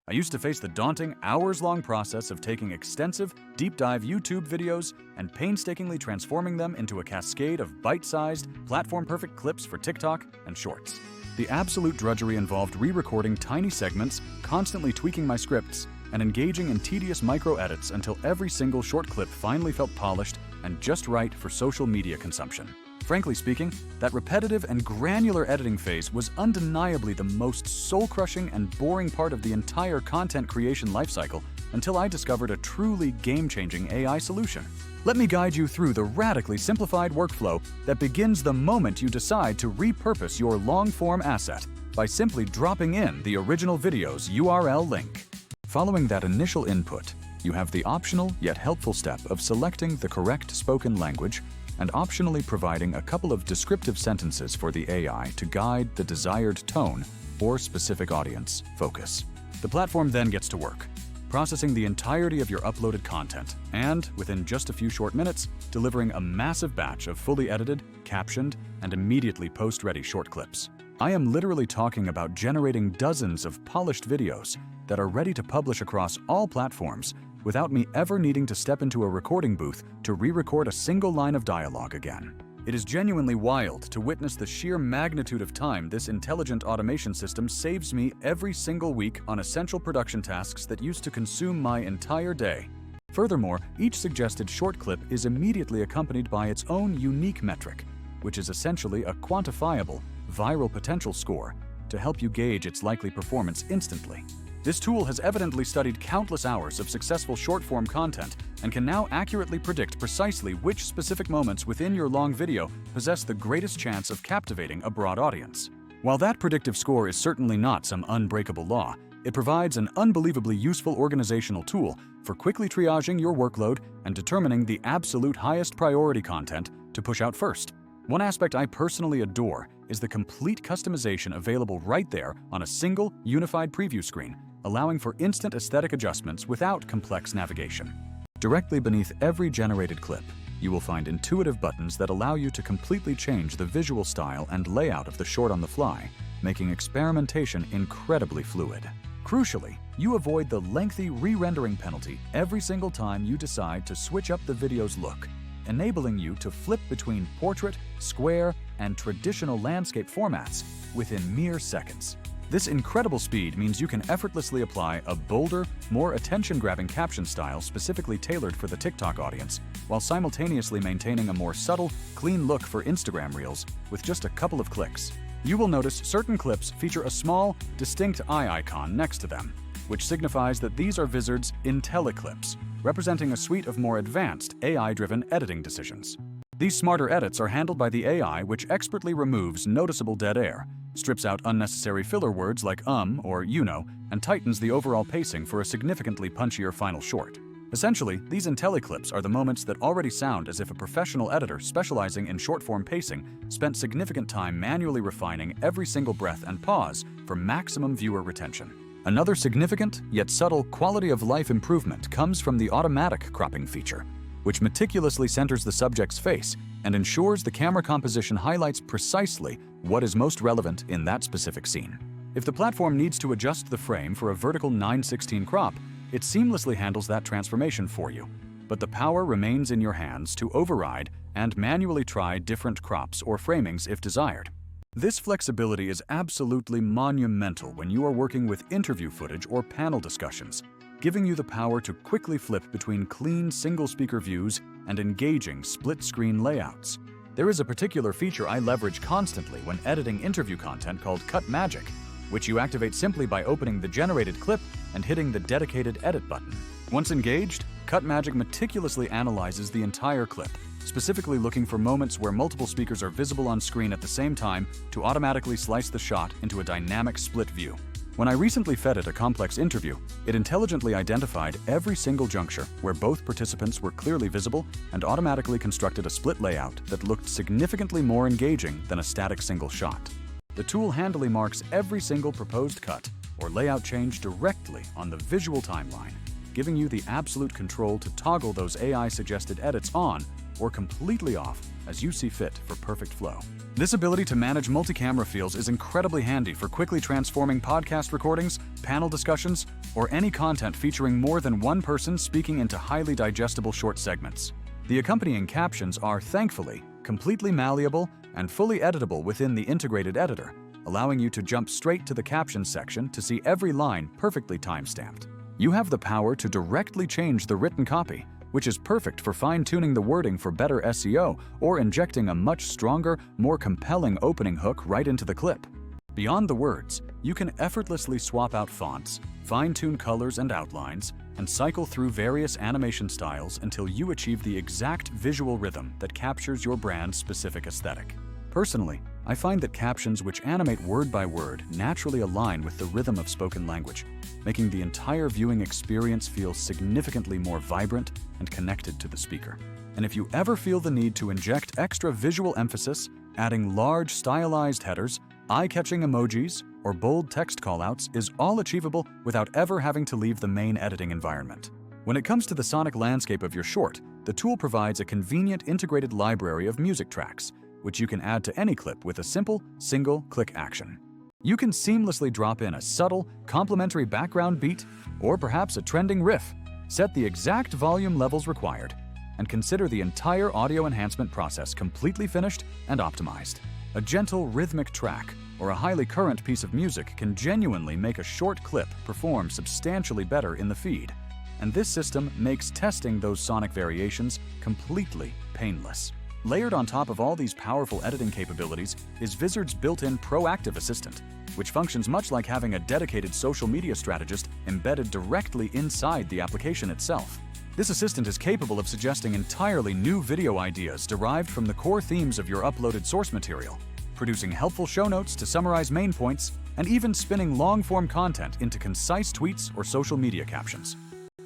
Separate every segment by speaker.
Speaker 1: I used to face the daunting, hours-long process of taking extensive, deep-dive YouTube videos and painstakingly transforming them into a cascade of bite-sized, platform-perfect clips for TikTok and Shorts. The absolute drudgery involved re-recording tiny segments, constantly tweaking my scripts, and engaging in tedious micro-edits until every single short clip finally felt polished and just right for social media consumption. Frankly speaking, that repetitive and granular editing phase was undeniably the most soul-crushing and boring part of the entire content creation lifecycle until I discovered a truly game-changing AI solution. Let me guide you through the radically simplified workflow that begins the moment you decide to repurpose your long-form asset by simply dropping in the original video's URL link. Following that initial input, you have the optional yet helpful step of selecting the correct spoken language and optionally providing a couple of descriptive sentences for the AI to guide the desired tone or specific audience focus. The platform then gets to work, processing the entirety of your uploaded content and, within just a few short minutes, delivering a massive batch of fully edited, captioned, and immediately post-ready short clips. I am literally talking about generating dozens of polished videos that are ready to publish across all platforms without me ever needing to step into a recording booth to re-record a single line of dialogue again. It is genuinely wild to witness the sheer magnitude of time this intelligent automation system saves me every single week on essential production tasks that used to consume my entire day. Furthermore, each suggested short clip is immediately accompanied by its own unique metric, which is essentially a quantifiable, viral potential score to help you gauge its likely performance instantly. This tool has evidently studied countless hours of successful short-form content and can now accurately predict precisely which specific moments within your long video possess the greatest chance of captivating a broad audience. While that predictive score is certainly not some unbreakable law, it provides an unbelievably useful organizational tool for quickly triaging your workload and determining the absolute highest priority content to push out first. One aspect I personally adore is the complete customization available right there on a single, unified preview screen, allowing for instant aesthetic adjustments without complex navigation. Directly beneath every generated clip, you will find intuitive buttons that allow you to completely change the visual style and layout of the short on the fly, making experimentation incredibly fluid. Crucially, you avoid the lengthy re-rendering penalty every single time you decide to switch up the video's look, enabling you to flip between portrait, square, and traditional landscape formats within mere seconds. This incredible speed means you can effortlessly apply a bolder, more attention-grabbing caption style specifically tailored for the TikTok audience, while simultaneously maintaining a more subtle, clean look for Instagram Reels with just a couple of clicks. You will notice certain clips feature a small, distinct eye icon next to them, which signifies that these are Vizard's IntelliClips, representing a suite of more advanced AI-driven editing decisions. These smarter edits are handled by the AI, which expertly removes noticeable dead air, strips out unnecessary filler words like or you know, and tightens the overall pacing for a significantly punchier final short. Essentially, these IntelliClips are the moments that already sound as if a professional editor specializing in short-form pacing spent significant time manually refining every single breath and pause for maximum viewer retention. Another significant, yet subtle, quality-of-life improvement comes from the automatic cropping feature, which meticulously centers the subject's face and ensures the camera composition highlights precisely what is most relevant in that specific scene. If the platform needs to adjust the frame for a vertical 9:16 crop, it seamlessly handles that transformation for you. But the power remains in your hands to override and manually try different crops or framings if desired. This flexibility is absolutely monumental when you are working with interview footage or panel discussions, giving you the power to quickly flip between clean single-speaker views and engaging split-screen layouts. There is a particular feature I leverage constantly when editing interview content called Cut Magic, which you activate simply by opening the generated clip and hitting the dedicated Edit button. Once engaged, Cut Magic meticulously analyzes the entire clip, specifically looking for moments where multiple speakers are visible on screen at the same time to automatically slice the shot into a dynamic split view. When I recently fed it a complex interview, it intelligently identified every single juncture where both participants were clearly visible and automatically constructed a split layout that looked significantly more engaging than a static single shot. The tool handily marks every single proposed cut or layout change directly on the visual timeline, giving you the absolute control to toggle those AI-suggested edits on or completely off as you see fit for perfect flow. This ability to manage multi-camera feels is incredibly handy for quickly transforming podcast recordings, panel discussions, or any content featuring more than one person speaking into highly digestible short segments. The accompanying captions are, thankfully, completely malleable and fully editable within the integrated editor, allowing you to jump straight to the captions section to see every line perfectly time-stamped. You have the power to directly change the written copy, which is perfect for fine-tuning the wording for better SEO or injecting a much stronger, more compelling opening hook right into the clip. Beyond the words, you can effortlessly swap out fonts, fine-tune colors and outlines, and cycle through various animation styles until you achieve the exact visual rhythm that captures your brand's specific aesthetic. Personally, I find that captions which animate word by word naturally align with the rhythm of spoken language, making the entire viewing experience feel significantly more vibrant and connected to the speaker. And if you ever feel the need to inject extra visual emphasis, adding large stylized headers, eye-catching emojis, or bold text callouts is all achievable without ever having to leave the main editing environment. When it comes to the sonic landscape of your short, the tool provides a convenient integrated library of music tracks, which you can add to any clip with a simple, single-click action. You can seamlessly drop in a subtle, complementary background beat, or perhaps a trending riff, set the exact volume levels required, and consider the entire audio enhancement process completely finished and optimized. A gentle rhythmic track or a highly current piece of music can genuinely make a short clip perform substantially better in the feed, and this system makes testing those sonic variations completely painless. Layered on top of all these powerful editing capabilities is Vizard's built-in proactive assistant, which functions much like having a dedicated social media strategist embedded directly inside the application itself. This assistant is capable of suggesting entirely new video ideas derived from the core themes of your uploaded source material, producing helpful show notes to summarize main points, and even spinning long-form content into concise tweets or social media captions.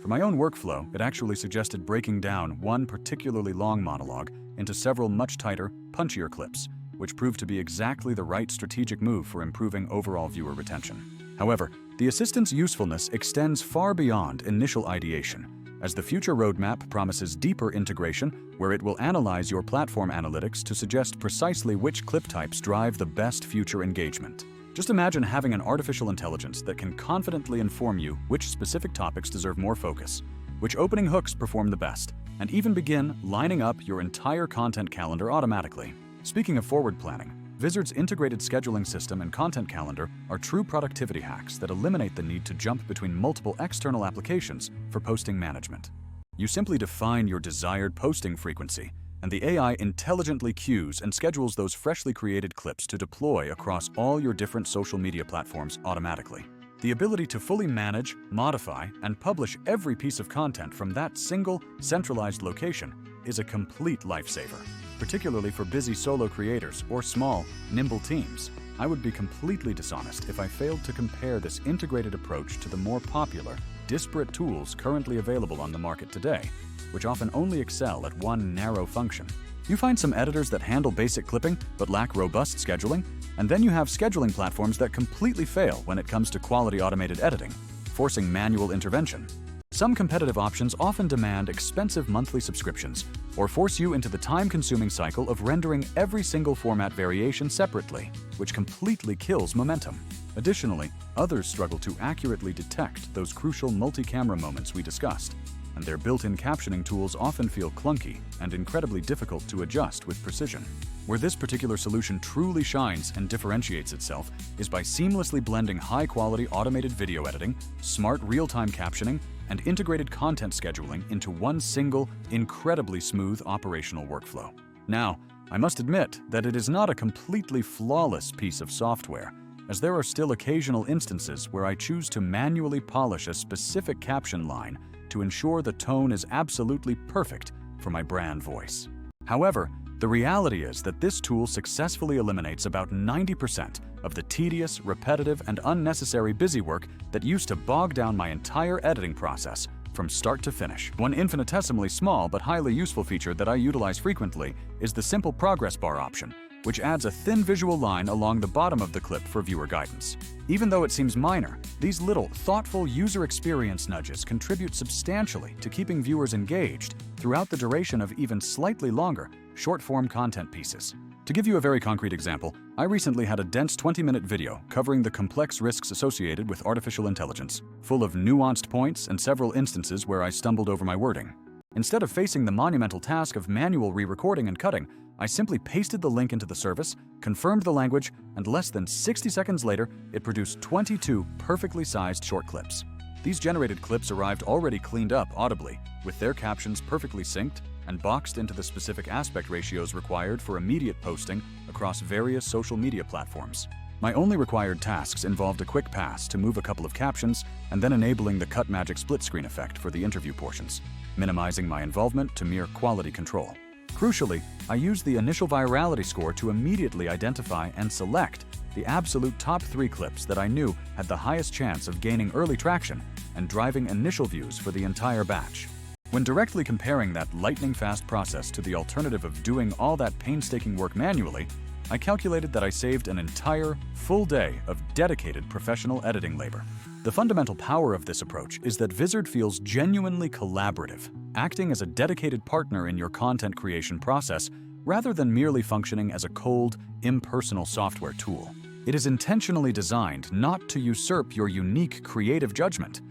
Speaker 1: For my own workflow, it actually suggested breaking down one particularly long monologue into several much tighter, punchier clips, which proved to be exactly the right strategic move for improving overall viewer retention. However, the assistant's usefulness extends far beyond initial ideation, as the future roadmap promises deeper integration where it will analyze your platform analytics to suggest precisely which clip types drive the best future engagement. Just imagine having an artificial intelligence that can confidently inform you which specific topics deserve more focus, which opening hooks perform the best, and even begin lining up your entire content calendar automatically. Speaking of forward planning, Vizard's integrated scheduling system and content calendar are true productivity hacks that eliminate the need to jump between multiple external applications for posting management. You simply define your desired posting frequency, and the AI intelligently queues and schedules those freshly created clips to deploy across all your different social media platforms automatically. The ability to fully manage, modify, and publish every piece of content from that single, centralized location is a complete lifesaver, particularly for busy solo creators or small, nimble teams. I would be completely dishonest if I failed to compare this integrated approach to the more popular, disparate tools currently available on the market today, which often only excel at one narrow function. You find some editors that handle basic clipping but lack robust scheduling, and then you have scheduling platforms that completely fail when it comes to quality automated editing, forcing manual intervention. Some competitive options often demand expensive monthly subscriptions or force you into the time-consuming cycle of rendering every single format variation separately, which completely kills momentum. Additionally, others struggle to accurately detect those crucial multi-camera moments we discussed, and their built-in captioning tools often feel clunky and incredibly difficult to adjust with precision. Where this particular solution truly shines and differentiates itself is by seamlessly blending high-quality automated video editing, smart real-time captioning, and integrated content scheduling into one single, incredibly smooth operational workflow. Now, I must admit that it is not a completely flawless piece of software, as there are still occasional instances where I choose to manually polish a specific caption line to ensure the tone is absolutely perfect for my brand voice. However, the reality is that this tool successfully eliminates about 90% of the tedious, repetitive, and unnecessary busywork that used to bog down my entire editing process from start to finish. One infinitesimally small but highly useful feature that I utilize frequently is the simple progress bar option, which adds a thin visual line along the bottom of the clip for viewer guidance. Even though it seems minor, these little, thoughtful user experience nudges contribute substantially to keeping viewers engaged throughout the duration of even slightly longer, short-form content pieces. To give you a very concrete example, I recently had a dense 20-minute video covering the complex risks associated with artificial intelligence, full of nuanced points and several instances where I stumbled over my wording. Instead of facing the monumental task of manual re-recording and cutting, I simply pasted the link into the service, confirmed the language, and less than 60 seconds later, it produced 22 perfectly sized short clips. These generated clips arrived already cleaned up audibly, with their captions perfectly synced and boxed into the specific aspect ratios required for immediate posting across various social media platforms. My only required tasks involved a quick pass to move a couple of captions and then enabling the Cut Magic split screen effect for the interview portions, minimizing my involvement to mere quality control. Crucially, I used the initial virality score to immediately identify and select the absolute top 3 clips that I knew had the highest chance of gaining early traction and driving initial views for the entire batch. When directly comparing that lightning-fast process to the alternative of doing all that painstaking work manually, I calculated that I saved an entire, full day of dedicated professional editing labor. The fundamental power of this approach is that Vizard feels genuinely collaborative, acting as a dedicated partner in your content creation process rather than merely functioning as a cold, impersonal software tool. It is intentionally designed not to usurp your unique creative judgment.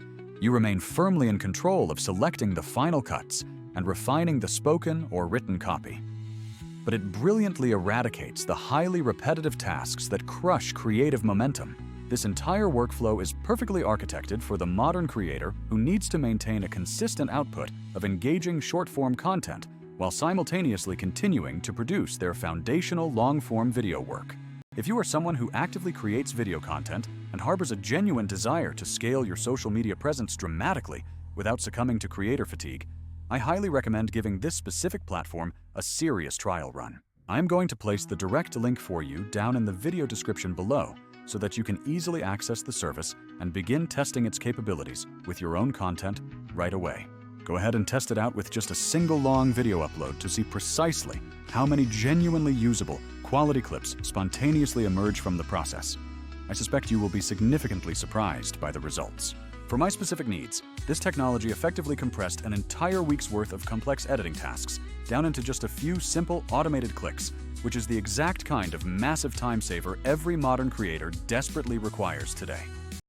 Speaker 1: You remain firmly in control of selecting the final cuts and refining the spoken or written copy. But it brilliantly eradicates the highly repetitive tasks that crush creative momentum. This entire workflow is perfectly architected for the modern creator who needs to maintain a consistent output of engaging short-form content while simultaneously continuing to produce their foundational long-form video work. If you are someone who actively creates video content and harbors a genuine desire to scale your social media presence dramatically without succumbing to creator fatigue, I highly recommend giving this specific platform a serious trial run. I am going to place the direct link for you down in the video description below so that you can easily access the service and begin testing its capabilities with your own content right away. Go ahead and test it out with just a single long video upload to see precisely how many genuinely usable, quality clips spontaneously emerge from the process. I suspect you will be significantly surprised by the results. For my specific needs, this technology effectively compressed an entire week's worth of complex editing tasks down into just a few simple automated clicks, which is the exact kind of massive time saver every modern creator desperately requires today.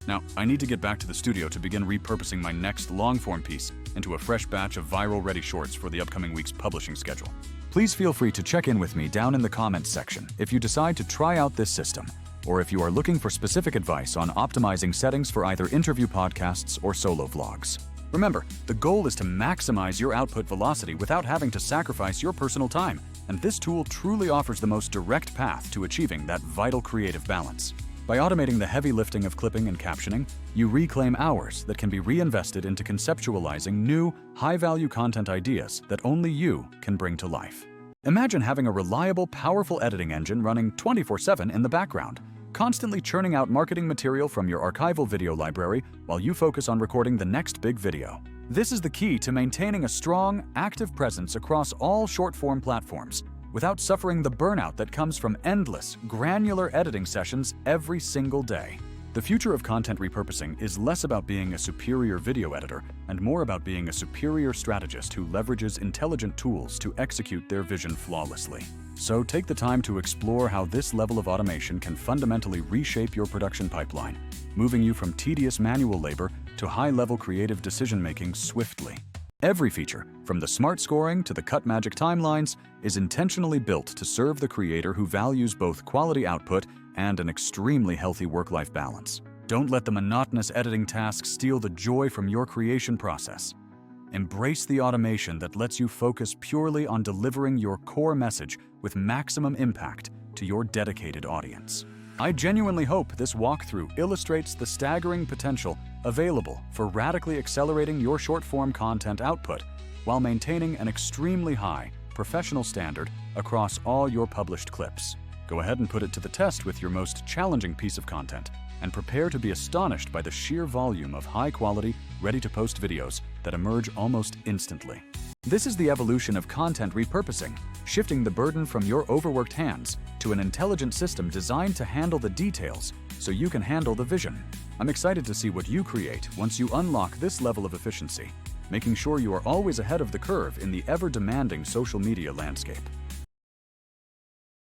Speaker 1: Now, I need to get back to the studio to begin repurposing my next long-form piece into a fresh batch of viral-ready shorts for the upcoming week's publishing schedule. Please feel free to check in with me down in the comments section if you decide to try out this system, or if you are looking for specific advice on optimizing settings for either interview podcasts or solo vlogs. Remember, the goal is to maximize your output velocity without having to sacrifice your personal time, and this tool truly offers the most direct path to achieving that vital creative balance. By automating the heavy lifting of clipping and captioning, you reclaim hours that can be reinvested into conceptualizing new, high-value content ideas that only you can bring to life. Imagine having a reliable, powerful editing engine running 24/7 in the background, constantly churning out marketing material from your archival video library while you focus on recording the next big video. This is the key to maintaining a strong, active presence across all short-form platforms, without suffering the burnout that comes from endless, granular editing sessions every single day. The future of content repurposing is less about being a superior video editor and more about being a superior strategist who leverages intelligent tools to execute their vision flawlessly. So take the time to explore how this level of automation can fundamentally reshape your production pipeline, moving you from tedious manual labor to high-level creative decision-making swiftly. Every feature, from the smart scoring to the Cut Magic timelines, is intentionally built to serve the creator who values both quality output and an extremely healthy work-life balance. Don't let the monotonous editing tasks steal the joy from your creation process. Embrace the automation that lets you focus purely on delivering your core message with maximum impact to your dedicated audience. I genuinely hope this walkthrough illustrates the staggering potential available for radically accelerating your short-form content output while maintaining an extremely high professional standard across all your published clips. Go ahead and put it to the test with your most challenging piece of content and prepare to be astonished by the sheer volume of high-quality, ready-to-post videos that emerge almost instantly. This is the evolution of content repurposing, shifting the burden from your overworked hands to an intelligent system designed to handle the details so you can handle the vision. I'm excited to see what you create once you unlock this level of efficiency, making sure you are always ahead of the curve in the ever-demanding social media landscape.